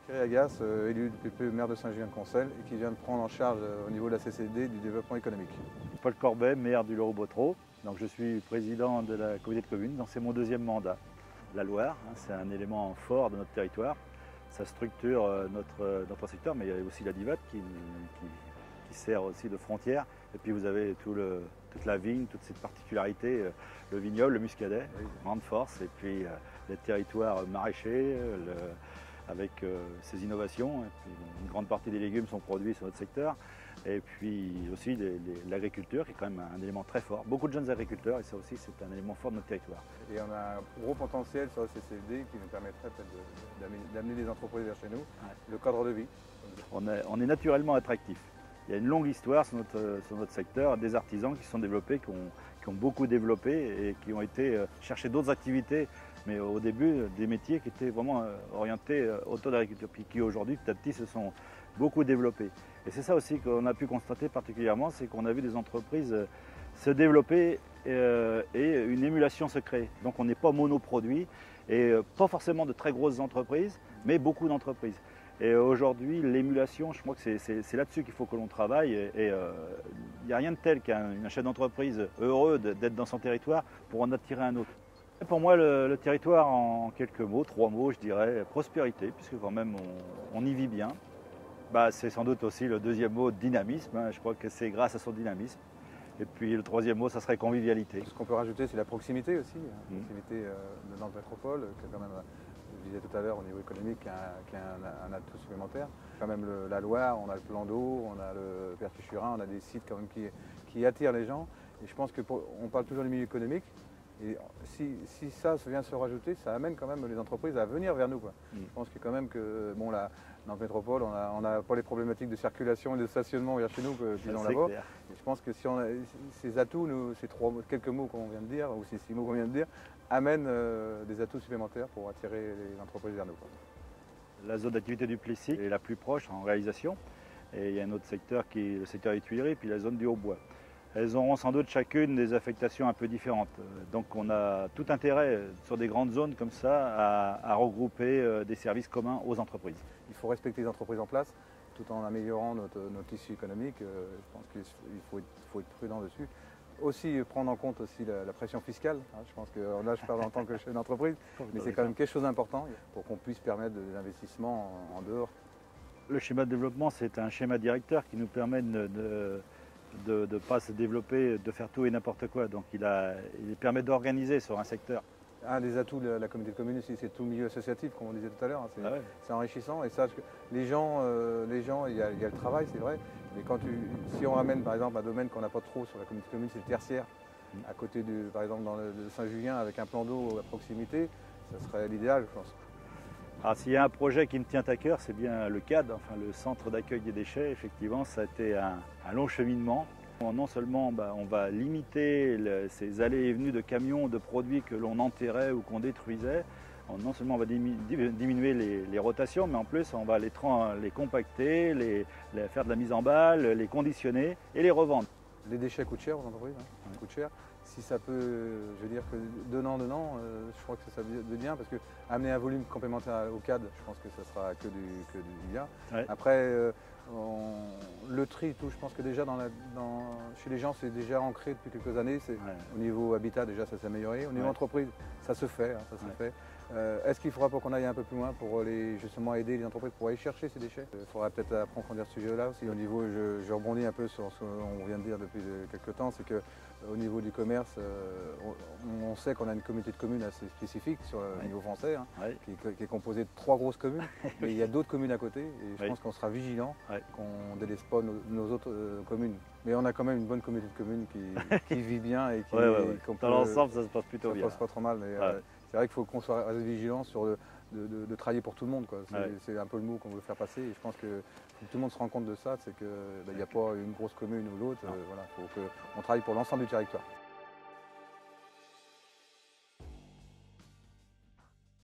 Thierry Agasse, élu député maire de Saint-Julien-de-Concelles et qui vient de prendre en charge au niveau de la CCD du développement économique. Paul Corbet, maire du Loraux-Bottereau. Donc je suis président de la communauté de communes, donc c'est mon deuxième mandat. La Loire, c'est un élément fort de notre territoire. Ça structure notre secteur, mais il y a aussi la Divate qui sert aussi de frontière. Et puis vous avez toute la vigne, toute cette particularité, le vignoble, le muscadet, grande force. Et puis les territoires maraîchers, avec ces innovations. Et puis, une grande partie des légumes sont produits sur notre secteur. Et puis aussi l'agriculture qui est quand même un élément très fort. Beaucoup de jeunes agriculteurs et ça aussi c'est un élément fort de notre territoire. Et on a un gros potentiel sur le CCD qui nous permettrait d'amener des entreprises vers chez nous, le cadre de vie. On est naturellement attractif. Il y a une longue histoire sur notre secteur, des artisans qui se sont développés, qui ont beaucoup développé et qui ont été chercher d'autres activités, mais au début des métiers qui étaient vraiment orientés autour de l'agriculture, puis qui aujourd'hui petit à petit se sont beaucoup développés. Et c'est ça aussi qu'on a pu constater particulièrement, c'est qu'on a vu des entreprises se développer et une émulation se créer. Donc on n'est pas monoproduit et pas forcément de très grosses entreprises, mais beaucoup d'entreprises. Et aujourd'hui, l'émulation, je crois que c'est là-dessus qu'il faut que l'on travaille. Et il n'y a rien de tel qu'un chef d'entreprise heureux d'être dans son territoire pour en attirer un autre. Et pour moi, le territoire, en quelques mots, 3 mots, je dirais prospérité, puisque quand même on y vit bien. C'est sans doute aussi le deuxième mot, dynamisme. Je crois que c'est grâce à son dynamisme. Et puis le troisième mot, ça serait convivialité. Ce qu'on peut rajouter, c'est la proximité aussi. La proximité de Nantes Métropole, qui est quand même, je disais tout à l'heure, au niveau économique, qui est un atout supplémentaire. Quand même la Loire, on a le plan d'eau, on a le Pertuis-Churin, on a des sites quand même qui attirent les gens. Et je pense qu'on parle toujours du milieu économique. Et si ça vient se rajouter, ça amène quand même les entreprises à venir vers nous, quoi. Je pense que quand même que Nantes Métropole, on n'a pas les problématiques de circulation et de stationnement vers chez nous qu'ils ont là-bas. Je pense que si on a ces atouts, quelques mots qu'on vient de dire, ou ces 6 mots qu'on vient de dire, amènent des atouts supplémentaires pour attirer les entreprises vers nous, quoi. La zone d'activité du Plessis est la plus proche en réalisation. Et il y a un autre secteur qui est le secteur des Tuileries, puis la zone du Haut-Bois. Elles auront sans doute chacune des affectations un peu différentes. Donc on a tout intérêt sur des grandes zones comme ça à regrouper des services communs aux entreprises. Il faut respecter les entreprises en place tout en améliorant notre tissu économique. Je pense qu'il faut être prudent dessus. Aussi prendre en compte aussi la pression fiscale. Je pense que là je parle en tant que chef d'entreprise, mais c'est quand même quelque chose d'important pour qu'on puisse permettre des investissements en dehors. Le schéma de développement, c'est un schéma directeur qui nous permet de ne pas se développer, de faire tout et n'importe quoi. Donc il permet d'organiser sur un secteur. Un des atouts de la communauté de communes aussi, c'est tout le milieu associatif, comme on disait tout à l'heure. C'est enrichissant. Et ça, les gens, il y a le travail, c'est vrai. Mais si on ramène par exemple un domaine qu'on n'a pas trop sur la communauté de communes, c'est le tertiaire. À côté par exemple de Saint-Julien, avec un plan d'eau à proximité, ça serait l'idéal, je pense. Alors s'il y a un projet qui me tient à cœur, c'est bien le CAD, enfin le centre d'accueil des déchets. Effectivement, ça a été un long cheminement. Non seulement on va limiter ces allées et venues de camions, de produits que l'on enterrait ou qu'on détruisait. Non seulement on va diminuer les rotations, mais en plus on va les compacter, faire de la mise en balle, les conditionner et les revendre. Les déchets coûtent cher aux entreprises, coûtent cher. Si ça peut, je veux dire que donnant, je crois que ça veut bien parce que amener un volume complémentaire au CAD, je pense que ça sera que du bien. Ouais. Après, le tri, tout, je pense que déjà chez les gens, c'est déjà ancré depuis quelques années. Au niveau habitat, déjà, ça s'est amélioré. Au niveau entreprise, ça se fait. Est-ce qu'il faudra qu'on aille un peu plus loin pour justement aider les entreprises pour aller chercher ces déchets? Il faudra peut-être approfondir ce sujet-là aussi. Au niveau, je rebondis un peu sur ce qu'on vient de dire depuis quelques temps, c'est qu'au niveau du commerce, on sait qu'on a une communauté de communes assez spécifique sur le niveau français, qui est composée de 3 grosses communes, mais il y a d'autres communes à côté, et je pense qu'on sera vigilant, qu'on ne délaisse pas nos autres communes. Mais on a quand même une bonne communauté de communes qui vit bien et qui... Dans l'ensemble, ça se passe plutôt bien. Ça se passe pas trop mal, mais c'est vrai qu'il faut qu'on soit assez vigilant sur de travailler pour tout le monde, quoi. C'est un peu le mot qu'on veut faire passer, et je pense que tout le monde se rend compte de ça, c'est qu'il n'y a pas une grosse commune ou l'autre, il faut qu'on travaille pour l'ensemble du territoire.